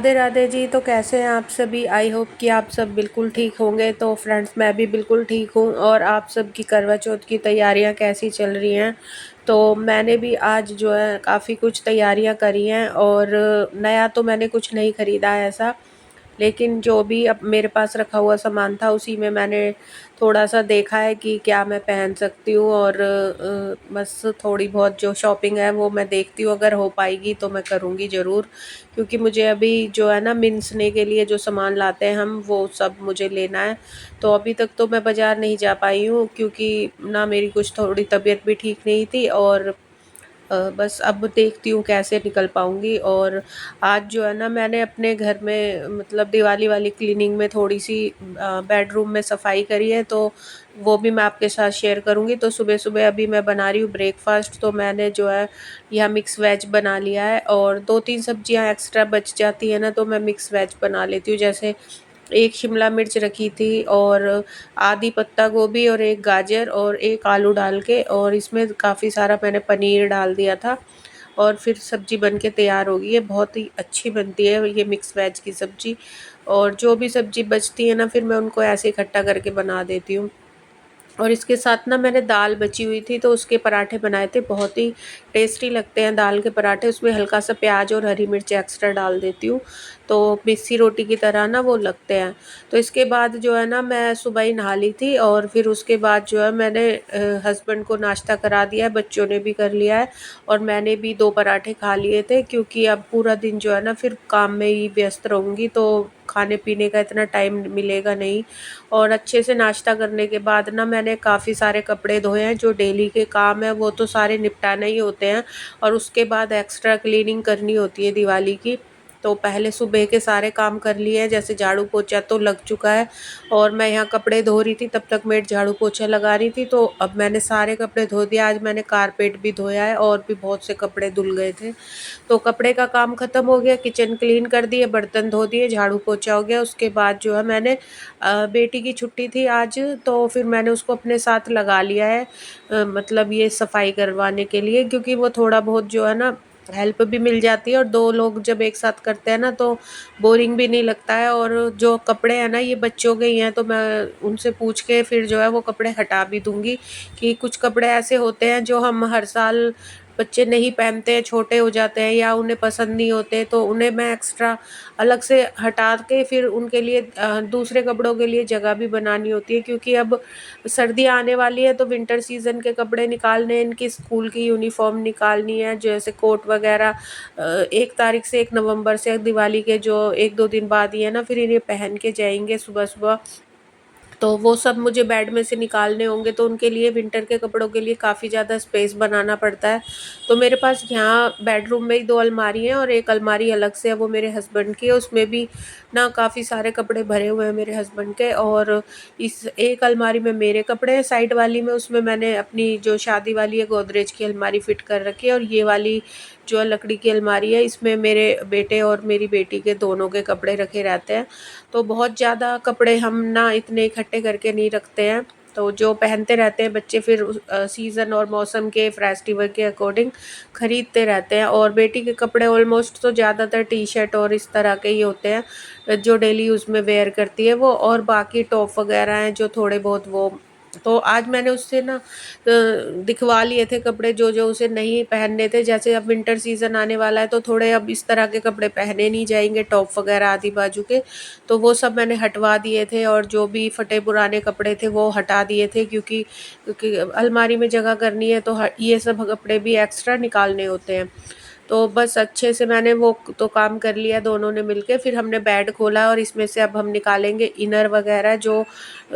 राधे राधे जी। तो कैसे हैं आप सभी? आई होप कि आप सब बिल्कुल ठीक होंगे। तो फ्रेंड्स, मैं भी बिल्कुल ठीक हूँ। और आप सब की करवा चौथ की तैयारियां कैसी चल रही हैं? तो मैंने भी आज जो है काफ़ी कुछ तैयारियां करी हैं। और नया तो मैंने कुछ नहीं ख़रीदा है ऐसा, लेकिन जो भी अब मेरे पास रखा हुआ सामान था उसी में मैंने थोड़ा-सा देखा है कि क्या मैं पहन सकती हूँ। और बस थोड़ी बहुत जो शॉपिंग है वो मैं देखती हूँ, अगर हो पाएगी तो मैं करूँगी ज़रूर। क्योंकि मुझे अभी जो है ना मिन्सने के लिए जो सामान लाते हैं हम, वो सब मुझे लेना है। तो अभी तक तो मैं बाज़ार नहीं जा पाई हूँ, क्योंकि ना मेरी कुछ थोड़ी तबीयत भी ठीक नहीं थी। और बस अब देखती हूँ कैसे निकल पाऊँगी। और आज जो है ना मैंने अपने घर में मतलब दिवाली वाली क्लीनिंग में थोड़ी-सी बेडरूम में सफाई करी है, तो वो भी मैं आपके साथ शेयर करूँगी। तो सुबह-सुबह अभी मैं बना रही हूँ ब्रेकफ़ास्ट। तो मैंने जो है यह मिक्स वेज बना लिया है, और 2-3 सब्जियाँ एक्स्ट्रा बच जाती है ना, तो मैं मिक्स वेज बना लेती हूँ। जैसे एक शिमला मिर्च रखी थी, और आधी पत्ता गोभी, और एक गाजर, और एक आलू डाल के, और इसमें काफ़ी सारा मैंने पनीर डाल दिया था। और फिर सब्ज़ी बन के तैयार हो गई है। बहुत ही अच्छी बनती है ये मिक्स वेज की सब्ज़ी। और जो भी सब्ज़ी बचती है ना, फिर मैं उनको ऐसे इकट्ठा करके बना देती हूँ। और इसके साथ ना मैंने दाल बची हुई थी, तो उसके पराठे बनाए थे। बहुत ही टेस्टी लगते हैं दाल के पराठे। उसमें हल्का सा प्याज और हरी मिर्च एक्स्ट्रा डाल देती हूँ, तो मिस्सी रोटी की तरह ना वो लगते हैं। तो इसके बाद जो है ना मैं सुबह ही नहा ली थी, और फिर उसके बाद जो है मैंने हस्बैंड को नाश्ता करा दिया है, बच्चों ने भी कर लिया है। और मैंने भी 2 पराठे खा लिए थे, क्योंकि अब पूरा दिन जो है ना फिर काम में ही व्यस्त रहूँगी, तो खाने-पीने का इतना टाइम मिलेगा नहीं। और अच्छे से नाश्ता करने के बाद ना मैंने काफ़ी सारे कपड़े धोए हैं। जो डेली के काम है वो तो सारे निपटाने ही होते हैं, और उसके बाद एक्स्ट्रा क्लीनिंग करनी होती है दिवाली की। तो पहले सुबह के सारे काम कर लिए हैं, जैसे झाड़ू पोछा तो लग चुका है। और मैं यहाँ कपड़े धो रही थी, तब तक मेड झाड़ू पोछा लगा रही थी। तो अब मैंने सारे कपड़े धो दिए। आज मैंने कारपेट भी धोया है, और भी बहुत से कपड़े धुल गए थे। तो कपड़े का काम ख़त्म हो गया, किचन क्लीन कर दिए, बर्तन धो दिए, झाड़ू पोछा हो गया। उसके बाद जो है मैंने बेटी की छुट्टी थी आज, तो फिर मैंने उसको अपने साथ लगा लिया है, मतलब ये सफाई करवाने के लिए। क्योंकि वो थोड़ा बहुत जो है ना हेल्प भी मिल जाती है, और 2 लोग जब एक साथ करते हैं ना, तो बोरिंग भी नहीं लगता है। और जो कपड़े हैं ना ये बच्चों के ही हैं, तो मैं उनसे पूछ के फिर जो है वो कपड़े हटा भी दूँगी। कि कुछ कपड़े ऐसे होते हैं जो हम हर साल बच्चे नहीं पहनते हैं, छोटे हो जाते हैं या उन्हें पसंद नहीं होते, तो उन्हें मैं एक्स्ट्रा अलग से हटा के फिर उनके लिए दूसरे कपड़ों के लिए जगह भी बनानी होती है। क्योंकि अब सर्दियाँ आने वाली है, तो विंटर सीज़न के कपड़े निकालने हैं, इनकी स्कूल की यूनिफ़ॉर्म निकालनी है, जैसे कोट वगैरह। 1 तारीख से 1 नवंबर से दिवाली के जो 1-2 दिन बाद ही है ना, फिर इन्हें पहन के जाएँगे सुबह-सुबह। तो वो सब मुझे बेड में से निकालने होंगे, तो उनके लिए विंटर के कपड़ों के लिए काफ़ी ज़्यादा स्पेस बनाना पड़ता है। तो मेरे पास यहाँ बेडरूम में ही 2 अलमारी हैं, और एक अलमारी अलग से है, वो मेरे हस्बैंड की है। उसमें भी ना काफ़ी सारे कपड़े भरे हुए हैं मेरे हस्बैंड के। और इस एक अलमारी में मेरे कपड़े हैं, साइड वाली में उसमें मैंने अपनी जो शादी वाली है गोदरेज की अलमारी फिट कर रखी है। और ये वाली जो है लकड़ी की अलमारी है, इसमें मेरे बेटे और मेरी बेटी के दोनों के कपड़े रखे रहते हैं। तो बहुत ज़्यादा कपड़े हम ना इतने इकट्ठे करके नहीं रखते हैं। तो जो पहनते रहते हैं बच्चे, फिर सीज़न और मौसम के फेस्टिवल के अकॉर्डिंग खरीदते रहते हैं। और बेटी के कपड़े ऑलमोस्ट तो ज़्यादातर टी-शर्ट और इस तरह के ही होते हैं, जो डेली यूज़ में वेयर करती है वो। और बाकी टॉप वगैरह हैं जो थोड़े बहुत वो। तो आज मैंने उससे ना दिखवा लिए थे कपड़े जो जो उसे नहीं पहनने थे। जैसे अब विंटर सीज़न आने वाला है, तो थोड़े अब इस तरह के कपड़े पहने नहीं जाएंगे, टॉप वगैरह आधी बाजू के। तो वो सब मैंने हटवा दिए थे, और जो भी फटे पुराने कपड़े थे वो हटा दिए थे। क्योंकि अलमारी में जगह करनी है, तो ये सब कपड़े भी एक्स्ट्रा निकालने होते हैं। तो बस अच्छे से मैंने वो तो काम कर लिया दोनों ने मिलके। फिर हमने बेड खोला, और इसमें से अब हम निकालेंगे इनर वगैरह जो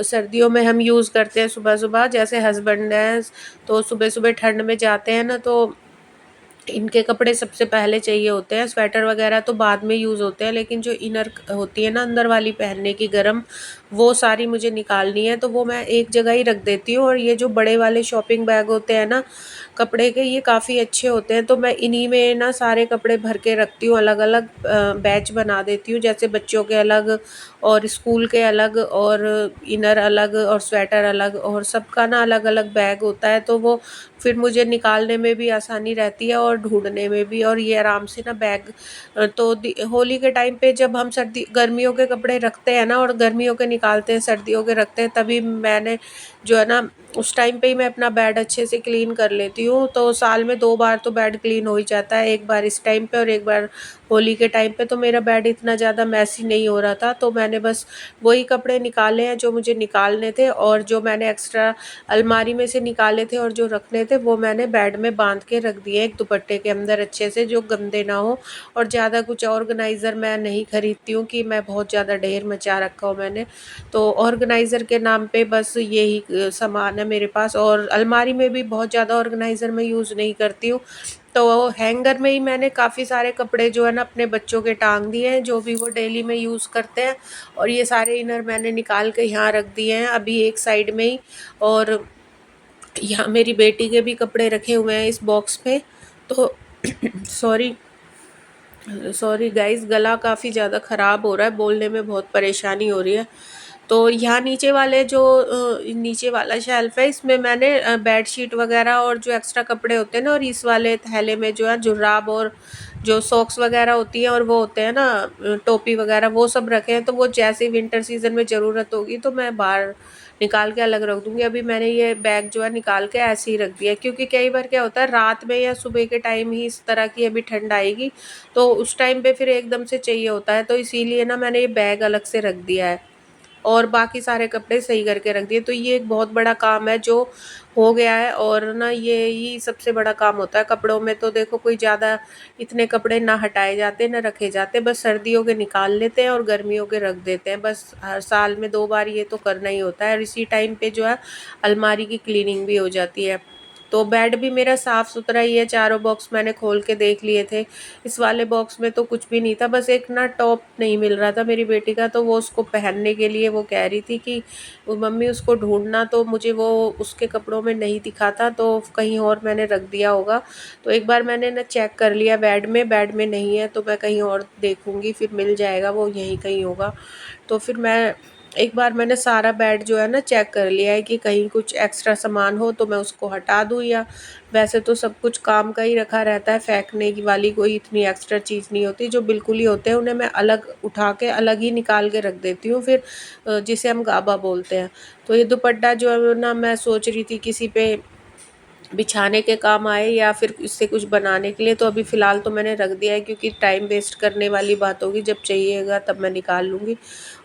सर्दियों में हम यूज़ करते हैं सुबह-सुबह। जैसे हस्बैंड हैं, तो सुबह-सुबह ठंड में जाते हैं ना, तो इनके कपड़े सबसे पहले चाहिए होते हैं। स्वेटर वगैरह तो बाद में यूज़ होते हैं, लेकिन जो इनर होती है ना अंदर वाली पहनने की गरम, वो सारी मुझे निकालनी है। तो वो मैं एक जगह ही रख देती हूँ। और ये जो बड़े वाले शॉपिंग बैग होते हैं ना, कपड़े के ये काफ़ी अच्छे होते हैं, तो मैं इन्हीं में ना सारे कपड़े भर के रखती हूँ, अलग-अलग बैच बना देती हूँ, जैसे बच्चों के अलग और स्कूल के अलग और इनर अलग और स्वेटर अलग और सबका ना अलग-अलग बैग होता है, तो वो फिर मुझे निकालने में भी आसानी रहती है और ढूँढने में भी, और ये आराम से ना बैग तो होली के टाइम पे जब हम सर्दी गर्मियों के कपड़े रखते हैं ना और गर्मियों के निकालते हैं, सर्दियों के रखते हैं, तभी मैंने जो है ना उस टाइम पे ही मैं अपना बेड अच्छे से क्लीन कर लेती हूँ। तो साल में 2 बार तो बेड क्लीन हो ही जाता है, एक बार इस टाइम पे और एक बार होली के टाइम पे। तो मेरा बेड इतना ज़्यादा मैसी नहीं हो रहा था, तो मैंने बस वही कपड़े निकाले हैं जो मुझे निकालने थे, और जो मैंने एक्स्ट्रा अलमारी में से निकाले थे और जो रखने थे वो मैंने बेड में बांध के रख दिए एक दुपट्टे के अंदर अच्छे से, जो गंदे ना हो। और ज़्यादा कुछ ऑर्गेनाइज़र मैं नहीं खरीदती हूँ कि मैं बहुत ज़्यादा ढेर मचा रखा हो मैंने। तो ऑर्गेनाइज़र के नाम पे बस यही सामान है मेरे पास, और अलमारी में भी बहुत ज़्यादा ऑर्गेनाइज़र मैं यूज़ नहीं करती हूँ। तो हैंगर में ही मैंने काफ़ी सारे कपड़े जो है ना अपने बच्चों के टांग दिए हैं, जो भी वो डेली में यूज़ करते हैं। और ये सारे इनर मैंने निकाल के यहाँ रख दिए हैं अभी एक साइड में ही। और यहाँ मेरी बेटी के भी कपड़े रखे हुए हैं इस बॉक्स पे। तो सॉरी सॉरी गाइस, गला काफ़ी ज़्यादा ख़राब हो रहा है, बोलने में बहुत परेशानी हो रही है। तो यहाँ नीचे वाले जो नीचे वाला शेल्फ है, इसमें मैंने बेडशीट वगैरह और जो एक्स्ट्रा कपड़े होते हैं ना, और इस वाले थैले में जो है जुराब और जो सॉक्स वगैरह होती हैं और वो होते हैं ना टोपी वगैरह, वो सब रखे हैं। तो वो जैसे विंटर सीजन में ज़रूरत होगी तो मैं बाहर निकाल के अलग रख दूँगी। अभी मैंने ये बैग जो है निकाल के ऐसे ही रख दिया है, क्योंकि कई बार क्या होता है रात में या सुबह के टाइम ही इस तरह की अभी ठंड आएगी, तो उस टाइम पे फिर एकदम से चाहिए होता है, तो इसीलिए ना मैंने ये बैग अलग से रख दिया है और बाकी सारे कपड़े सही करके रख दिए। तो ये एक बहुत बड़ा काम है जो हो गया है, और ना ये ही सबसे बड़ा काम होता है कपड़ों में। तो देखो कोई ज़्यादा इतने कपड़े ना हटाए जाते ना रखे जाते, बस सर्दियों के निकाल लेते हैं और गर्मियों के रख देते हैं। बस हर साल में 2 बार ये तो करना ही होता है, और इसी टाइम पे जो है अलमारी की क्लीनिंग भी हो जाती है। तो बेड भी मेरा साफ़ सुथरा ही है, चारों बॉक्स मैंने खोल के देख लिए थे। इस वाले बॉक्स में तो कुछ भी नहीं था, बस एक ना टॉप नहीं मिल रहा था मेरी बेटी का, तो वो उसको पहनने के लिए वो कह रही थी कि वो मम्मी उसको ढूँढना, तो मुझे वो उसके कपड़ों में नहीं दिखा था, तो कहीं और मैंने रख दिया होगा। तो एक बार मैंने ना चेक कर लिया बेड में नहीं है, तो मैं कहीं और देखूँगी, फिर मिल जाएगा, वो यहीं कहीं होगा। तो फिर मैं एक बार मैंने सारा बेड जो है ना चेक कर लिया है कि कहीं कुछ एक्स्ट्रा सामान हो तो मैं उसको हटा दूँ, या वैसे तो सब कुछ काम का ही रखा रहता है, फेंकने की वाली कोई इतनी एक्स्ट्रा चीज़ नहीं होती। जो बिल्कुल ही होते हैं उन्हें मैं अलग उठा के अलग ही निकाल के रख देती हूँ फिर, जिसे हम गाबा बोलते हैं। तो ये दुपट्टा जो है ना मैं सोच रही थी किसी पे बिछाने के काम आए या फिर इससे कुछ बनाने के लिए, तो अभी फ़िलहाल तो मैंने रख दिया है, क्योंकि टाइम वेस्ट करने वाली बात होगी, जब चाहिएगा तब मैं निकाल लूँगी।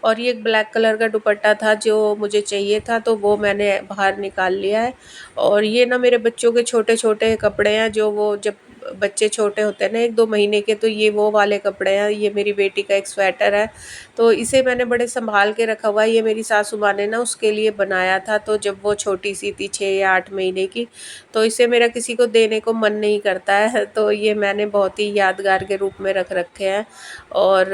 और ये एक ब्लैक कलर का दुपट्टा था जो मुझे चाहिए था, तो वो मैंने बाहर निकाल लिया है। और ये ना मेरे बच्चों के छोटे-छोटे कपड़े हैं, जो वो जब बच्चे छोटे होते हैं ना 1-2 महीने के, तो ये वो वाले कपड़े हैं। ये मेरी बेटी का एक स्वेटर है, तो इसे मैंने बड़े सँभाल के रखा हुआ है। ये मेरी सासू माँ ने ना उसके लिए बनाया था, तो जब वो छोटी-सी थी 6 या 8 महीने की, तो इसे मेरा किसी को देने को मन नहीं करता है, तो ये मैंने बहुत ही यादगार के रूप में रख रखे हैं। और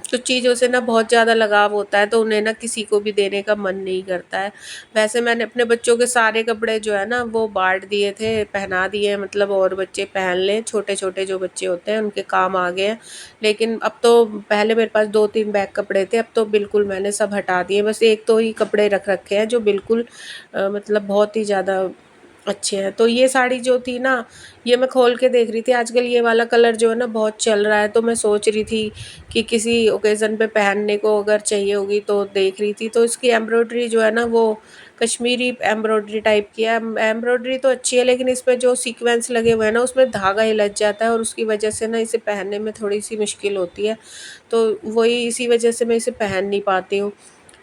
कुछ चीज़ों से ना बहुत ज़्यादा लगाव होता है, तो उन्हें ना किसी को भी देने का मन नहीं करता है। वैसे मैंने अपने बच्चों के सारे कपड़े जो है ना वो बाँट दिए थे, पहना दिए, मतलब और बच्चे पहन लें, छोटे-छोटे जो बच्चे होते हैं उनके काम आ गए हैं। लेकिन अब तो पहले मेरे पास 2-3 बैग कपड़े थे, अब तो बिल्कुल मैंने सब हटा दिए, बस 1-2 ही कपड़े रख रखे हैं जो बिल्कुल मतलब बहुत ही ज़्यादा अच्छे हैं। तो ये साड़ी जो थी ना, ये मैं खोल के देख रही थी, आजकल ये वाला कलर जो है ना बहुत चल रहा है, तो मैं सोच रही थी कि किसी ओकेज़न पे पहनने को अगर चाहिए होगी, तो देख रही थी। तो इसकी एम्ब्रॉयडरी जो है ना वो कश्मीरी एम्ब्रॉयडरी टाइप की है। एम्ब्रॉयडरी तो अच्छी है, लेकिन इसमें जो सीक्वेंस लगे हुए हैं ना उसमें धागा ही लग जाता है, और उसकी वजह से ना इसे पहनने में थोड़ी-सी मुश्किल होती है। तो वही इसी वजह से मैं इसे पहन नहीं पाती हूँ।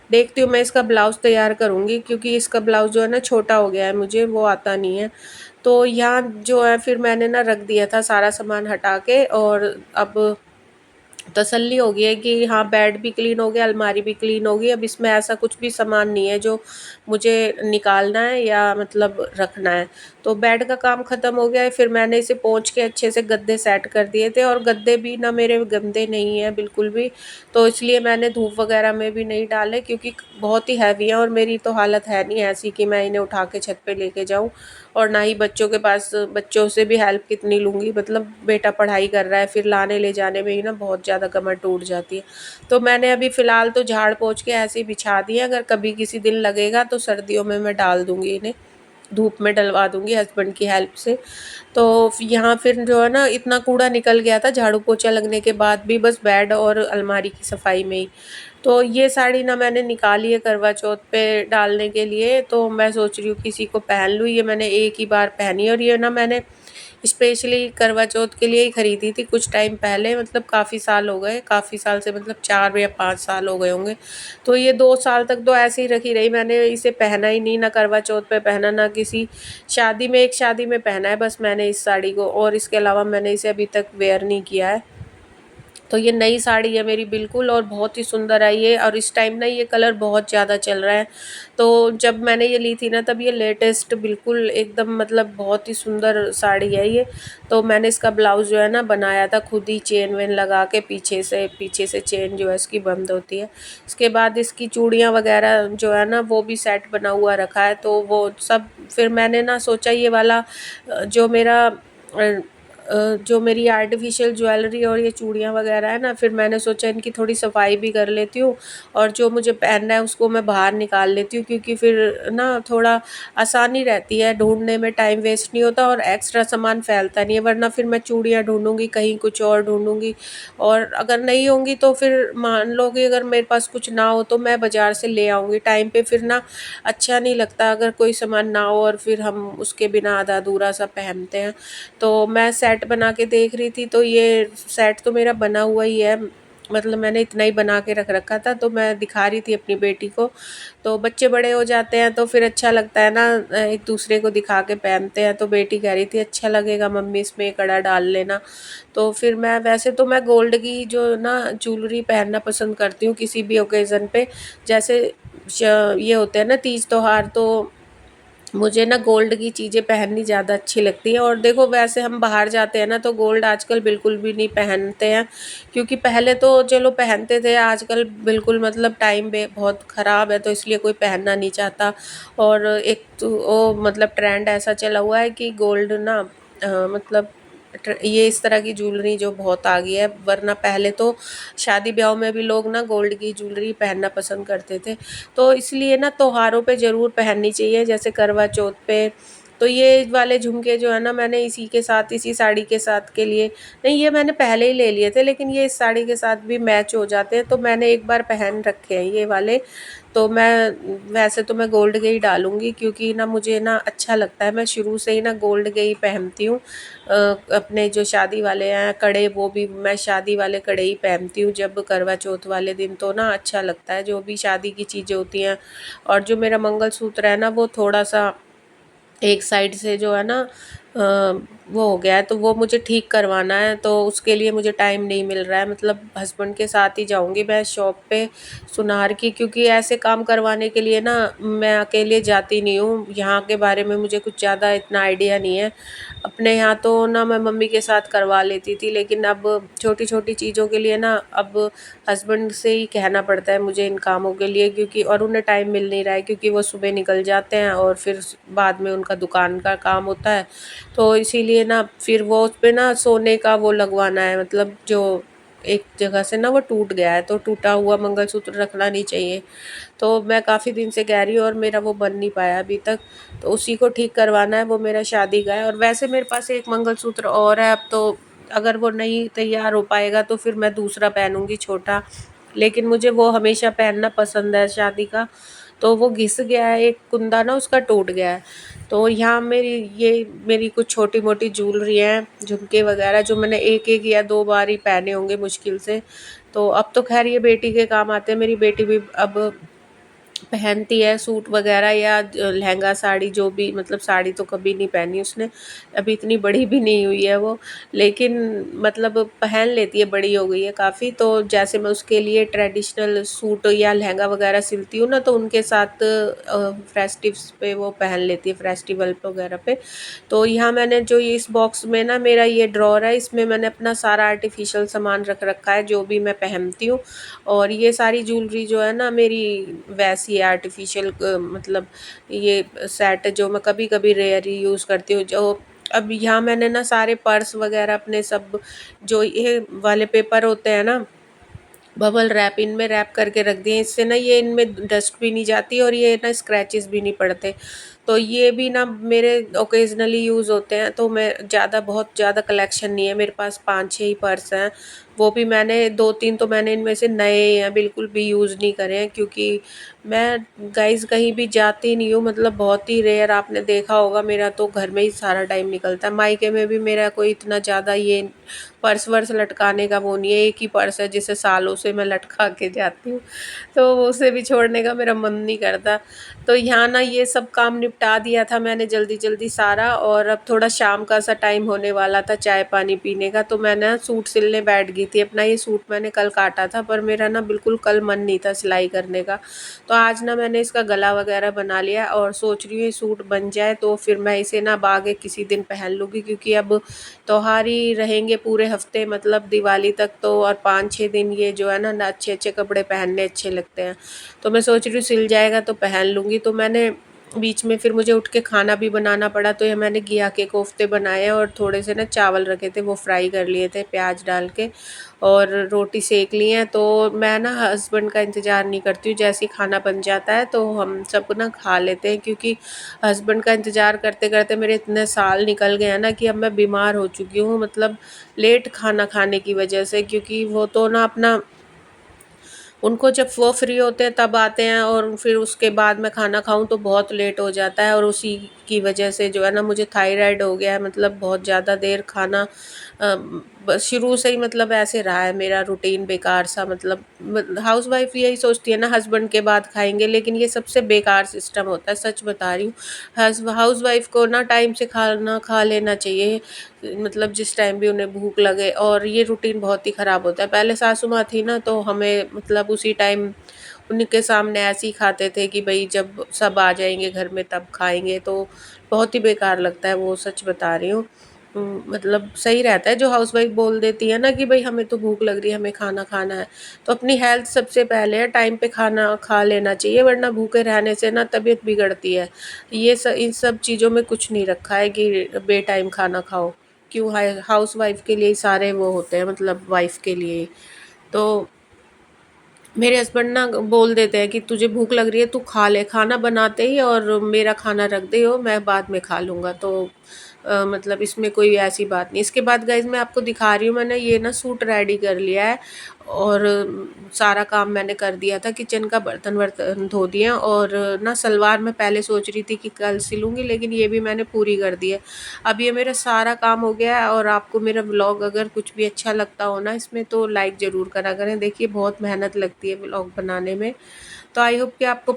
देखती हूँ, मैं इसका ब्लाउज़ तैयार करूँगी, क्योंकि इसका ब्लाउज़ जो है ना छोटा हो गया है, मुझे वो आता नहीं है। तो यहाँ जो है फिर मैंने ना रख दिया था सारा सामान हटा के, और अब तसल्ली हो गई है कि हाँ बेड भी क्लीन हो गया, अलमारी भी क्लीन हो गई। अब इसमें ऐसा कुछ भी सामान नहीं है जो मुझे निकालना है या मतलब रखना है। तो बेड का काम ख़त्म हो गया है, फिर मैंने इसे पोंछ के अच्छे से गद्दे सेट कर दिए थे, और गद्दे भी ना मेरे गंदे नहीं हैं बिल्कुल भी। तो इसलिए मैंने धूप वगैरह में भी नहीं डाले, क्योंकि बहुत ही हैवी हैं और मेरी तो हालत है नहीं ऐसी कि मैं इन्हें उठा के छत पे लेके जाऊँ। और ना ही बच्चों के पास, बच्चों से भी हेल्प कितनी लूँगी, मतलब बेटा पढ़ाई कर रहा है, फिर लाने ले जाने में ही ना बहुत ज़्यादा कमर टूट जाती है। तो मैंने अभी फ़िलहाल तो झाड़ पोंछ के ऐसे ही बिछा दिए, अगर कभी किसी दिन लगेगा तो सर्दियों में मैं डाल दूँगी इन्हें, धूप में डलवा दूँगी हस्बैंड की हेल्प से। तो यहाँ फिर जो है ना इतना कूड़ा निकल गया था झाड़ू पोछा लगने के बाद भी, बस बेड और अलमारी की सफाई में ही। तो ये साड़ी ना मैंने निकाली है करवा चौथ पे डालने के लिए, तो मैं सोच रही हूँ किसी को पहन लूँ। ये मैंने एक ही बार पहनी है और ये ना मैंने स्पेशली करवा चौथ के लिए ही खरीदी थी कुछ टाइम पहले, मतलब काफ़ी साल हो गए, काफ़ी साल से मतलब 4 या 5 साल हो गए होंगे। तो ये 2 साल तक तो ऐसे ही रखी रही, मैंने इसे पहना ही नहीं, ना करवा चौथ पे पहना, ना किसी शादी में, एक शादी में पहना है बस मैंने इस साड़ी को, और इसके अलावा मैंने इसे अभी तक वेयर नहीं किया है। तो ये नई साड़ी है मेरी बिल्कुल, और बहुत ही सुंदर आई है, और इस टाइम ना ये कलर बहुत ज़्यादा चल रहा है। तो जब मैंने ये ली थी ना तब ये लेटेस्ट बिल्कुल एकदम, मतलब बहुत ही सुंदर साड़ी है ये। तो मैंने इसका ब्लाउज़ जो है ना बनाया था खुद ही, चेन वेन लगा के, पीछे से चेन जो है इसकी बंद होती है। इसके बाद इसकी चूड़ियाँ वगैरह जो है ना वो भी सेट बना हुआ रखा है, तो वो सब फिर मैंने ना सोचा ये वाला जो मेरा जो मेरी आर्टिफ़िशियल ज्वेलरी और ये चूड़ियाँ वग़ैरह है ना, फिर मैंने सोचा इनकी थोड़ी सफाई भी कर लेती हूँ, और जो मुझे पहनना है उसको मैं बाहर निकाल लेती हूँ, क्योंकि फिर ना थोड़ा आसानी रहती है ढूँढने में, टाइम वेस्ट नहीं होता और एक्स्ट्रा सामान फैलता नहीं है। वरना फिर मैं चूड़ियाँ ढूँढूँगी, कहीं कुछ और ढूँढूँगी, और अगर नहीं होंगी तो फिर मान लो कि अगर मेरे पास कुछ ना हो तो मैं बाज़ार से ले आऊँगी टाइम पे, फिर ना अच्छा नहीं लगता अगर कोई सामान ना हो और फिर हम उसके बिना आधा-अधूरा सा पहनते हैं। तो मैं सेट बना के देख रही थी, तो ये सेट तो मेरा बना हुआ ही है, मतलब मैंने इतना ही बना के रख रखा था, तो मैं दिखा रही थी अपनी बेटी को। तो बच्चे बड़े हो जाते हैं तो फिर अच्छा लगता है ना, एक दूसरे को दिखा के पहनते हैं। तो बेटी कह रही थी अच्छा लगेगा मम्मी इसमें ये कड़ा डाल लेना। तो फिर मैं, वैसे तो मैं गोल्ड की जो ना ज्वेलरी पहनना पसंद करती हूँ किसी भी ओकेज़न पे, जैसे ये होते हैं ना तीज त्योहार, तो मुझे ना गोल्ड की चीज़ें पहननी ज़्यादा अच्छी लगती हैं। और देखो वैसे हम बाहर जाते हैं ना तो गोल्ड आजकल बिल्कुल भी नहीं पहनते हैं, क्योंकि पहले तो चलो पहनते थे, आजकल बिल्कुल मतलब टाइम बे बहुत ख़राब है तो इसलिए कोई पहनना नहीं चाहता। और एक तो वो मतलब ट्रेंड ऐसा चला हुआ है कि गोल्ड ना मतलब ये इस तरह की ज्वेलरी जो बहुत आ गई है, वरना पहले तो शादी ब्याह में भी लोग ना गोल्ड की ज्वेलरी पहनना पसंद करते थे। तो इसलिए ना त्योहारों पे ज़रूर पहननी चाहिए, जैसे करवा चौथ पे। तो ये वाले झुमके जो है ना मैंने इसी के साथ, इसी साड़ी के साथ के लिए, नहीं ये मैंने पहले ही ले लिए थे, लेकिन ये इस साड़ी के साथ भी मैच हो जाते हैं, तो मैंने एक बार पहन रखे हैं ये वाले। तो मैं वैसे तो मैं गोल्ड के ही डालूँगी, क्योंकि ना मुझे ना अच्छा लगता है, मैं शुरू से ही ना गोल्ड के ही पहनती हूँ। अपने जो शादी वाले हैं कड़े, वो भी मैं शादी वाले कड़े ही पहनती हूँ जब करवा चौथ वाले दिन, तो ना अच्छा लगता है जो भी शादी की चीज़ें होती हैं। और जो मेरा मंगलसूत्र है ना वो थोड़ा-सा एक साइड से जो है ना वो हो गया है, तो वो मुझे ठीक करवाना है, तो उसके लिए मुझे टाइम नहीं मिल रहा है, मतलब हस्बैंड के साथ ही जाऊंगी मैं शॉप पे सुनार की, क्योंकि ऐसे काम करवाने के लिए ना मैं अकेले जाती नहीं हूँ, यहाँ के बारे में मुझे कुछ ज़्यादा इतना आइडिया नहीं है। अपने यहाँ तो ना मैं मम्मी के साथ करवा लेती थी, लेकिन अब छोटी छोटी चीज़ों के लिए ना अब हस्बैंड से ही कहना पड़ता है मुझे इन कामों के लिए, क्योंकि और उन्हें टाइम मिल नहीं रहा है, क्योंकि वो सुबह निकल जाते हैं और फिर बाद में उनका दुकान का काम होता है। तो इसीलिए ना फिर वो उस पे ना सोने का वो लगवाना है, मतलब जो एक जगह से ना वो टूट गया है, तो टूटा हुआ मंगलसूत्र रखना नहीं चाहिए। तो मैं काफ़ी दिन से कह रही हूँ और मेरा वो बन नहीं पाया अभी तक, तो उसी को ठीक करवाना है, वो मेरा शादी का है। और वैसे मेरे पास एक मंगलसूत्र और है अब, तो अगर वो नहीं तैयार हो पाएगा तो फिर मैं दूसरा पहनूँगी छोटा, लेकिन मुझे वो हमेशा पहनना पसंद है शादी का। तो वो घिस गया है, एक कुंदा ना उसका टूट गया है। तो यहाँ मेरी कुछ छोटी-मोटी ज्वेलरी हैं, झुमके वगैरह, जो मैंने 1-1 या 2 बार ही पहने होंगे मुश्किल से। तो अब तो ख़ैर ये बेटी के काम आते हैं, मेरी बेटी भी अब पहनती है सूट वगैरह या लहंगा साड़ी, जो भी, मतलब साड़ी तो कभी नहीं पहनी उसने, अभी इतनी बड़ी भी नहीं हुई है वो, लेकिन मतलब पहन लेती है, बड़ी हो गई है काफ़ी। तो जैसे मैं उसके लिए ट्रेडिशनल सूट या लहंगा वगैरह सिलती हूँ ना, तो उनके साथ फेस्टिव्स पे वो पहन लेती है, फेस्टिवल वगैरह पे। तो यहाँ मैंने जो ये इस बॉक्स में ना मेरा ये ड्रॉर है, इसमें मैंने अपना सारा आर्टिफिशियल सामान रख रखा है जो भी मैं पहनती हूँ। और ये सारी ज्वेलरी जो है ना मेरी वैसी ये आर्टिफिशियल मतलब ये सेट जो मैं कभी कभी रेयर ही यूज़ करती हूँ। जो अब यहाँ मैंने ना सारे पर्स वगैरह अपने सब जो ये वाले पेपर होते हैं ना, बबल रैप, इनमें रैप करके रख दिए। इससे ना ये इनमें डस्ट भी नहीं जाती और ये ना स्क्रैचेस भी नहीं पड़ते। तो ये भी ना मेरे ओकेजनली यूज़ होते हैं। तो मैं ज़्यादा बहुत ज़्यादा कलेक्शन नहीं है मेरे पास, 5-6 ही पर्स हैं। वो भी मैंने 2-3 तो मैंने इनमें से नए हैं, बिल्कुल भी यूज़ नहीं करे हैं, क्योंकि मैं गाइज़ कहीं भी जाती नहीं हूँ, मतलब बहुत ही रेयर। आपने देखा होगा मेरा तो घर में ही सारा टाइम निकलता है। मायके में भी मेरा कोई इतना ज़्यादा ये पर्स वर्स लटकाने का वो नहीं है। एक ही पर्स है जिसे सालों से मैं लटका के जाती हूँ, तो उसे भी छोड़ने का मेरा मन नहीं करता। तो यहाँ ना ये सब काम निपटा दिया था मैंने जल्दी जल्दी सारा, और अब थोड़ा शाम का सा टाइम होने वाला था चाय पानी पीने का, तो मैं ना सूट सिलने बैठ गई थी अपना। ये सूट मैंने कल काटा था, पर मेरा ना बिल्कुल कल मन नहीं था सिलाई करने का। तो आज ना मैंने इसका गला वगैरह बना लिया और सोच रही हूँ ये सूट बन जाए तो फिर मैं इसे ना अब आगे किसी दिन पहन लूँगी, क्योंकि अब त्योहार ही रहेंगे पूरे हफ्ते, मतलब दिवाली तक तो, और 5-6 दिन ये जो है ना अच्छे अच्छे कपड़े पहनने अच्छे लगते हैं। तो मैं सोच रही हूँ सिल जाएगा तो पहन लूँगी। तो मैंने बीच में फिर मुझे उठ के खाना भी बनाना पड़ा, तो ये मैंने घिया के कोफ्ते बनाए और थोड़े से ना चावल रखे थे, वो फ्राई कर लिए थे प्याज डाल के, और रोटी सेक ली है। तो मैं ना हस्बैंड का इंतज़ार नहीं करती हूँ, जैसे ही खाना बन जाता है तो हम सब ना खा लेते हैं, क्योंकि हस्बैंड का इंतज़ार करते करते मेरे इतने साल निकल गए हैं ना कि अब मैं बीमार हो चुकी हूँ, मतलब लेट खाना खाने की वजह से। क्योंकि वो तो ना अपना, उनको जब वो फ्री होते हैं तब आते हैं, और फिर उसके बाद मैं खाना खाऊं तो बहुत लेट हो जाता है, और उसी की वजह से जो है ना मुझे थायराइड हो गया है। मतलब बहुत ज़्यादा देर खाना शुरू से ही मतलब ऐसे रहा है मेरा रूटीन बेकार सा। मतलब हाउस वाइफ यही सोचती है ना हस्बैंड के बाद खाएंगे, लेकिन ये सबसे बेकार सिस्टम होता है, सच बता रही हूँ। हाउस वाइफ को ना टाइम से खाना खा लेना चाहिए, मतलब जिस टाइम भी उन्हें भूख लगे। और ये रूटीन बहुत ही ख़राब होता है। पहले सासू माँ थी ना, तो हमें मतलब उसी टाइम उनके सामने ऐसे ही खाते थे कि भाई जब सब आ जाएंगे घर में तब खाएंगे। तो बहुत ही बेकार लगता है वो, सच बता रही हूँ। मतलब सही रहता है जो हाउसवाइफ बोल देती है ना कि भाई हमें तो भूख लग रही है, हमें खाना खाना है। तो अपनी हेल्थ सबसे पहले है, टाइम पे खाना खा लेना चाहिए, वरना भूखे रहने से ना तबीयत बिगड़ती है। इन सब चीज़ों में कुछ नहीं रखा है कि बे टाइम खाना खाओ। क्यों, हाउस वाइफ के लिए ही सारे वो होते हैं, मतलब वाइफ के लिए ही। तो मेरे हस्बैंड ना बोल देते हैं कि तुझे भूख लग रही है तू खा ले, खाना बनाते ही और मेरा खाना रख दे हो, मैं बाद में खा लूँगा। तो मतलब इसमें कोई ऐसी बात नहीं। इसके बाद गाइज़ मैं आपको दिखा रही हूँ, मैंने ये ना सूट रेडी कर लिया है, और सारा काम मैंने कर दिया था, किचन का बर्तन वर्तन धो दिए। और ना सलवार मैं पहले सोच रही थी कि कल सिलूँगी, लेकिन ये भी मैंने पूरी कर दी है। अब ये मेरा सारा काम हो गया है। और आपको मेरा व्लॉग अगर कुछ भी अच्छा लगता हो ना इसमें, तो लाइक ज़रूर करा करें। देखिए बहुत मेहनत लगती है व्लॉग बनाने में। तो आई होप कि आपको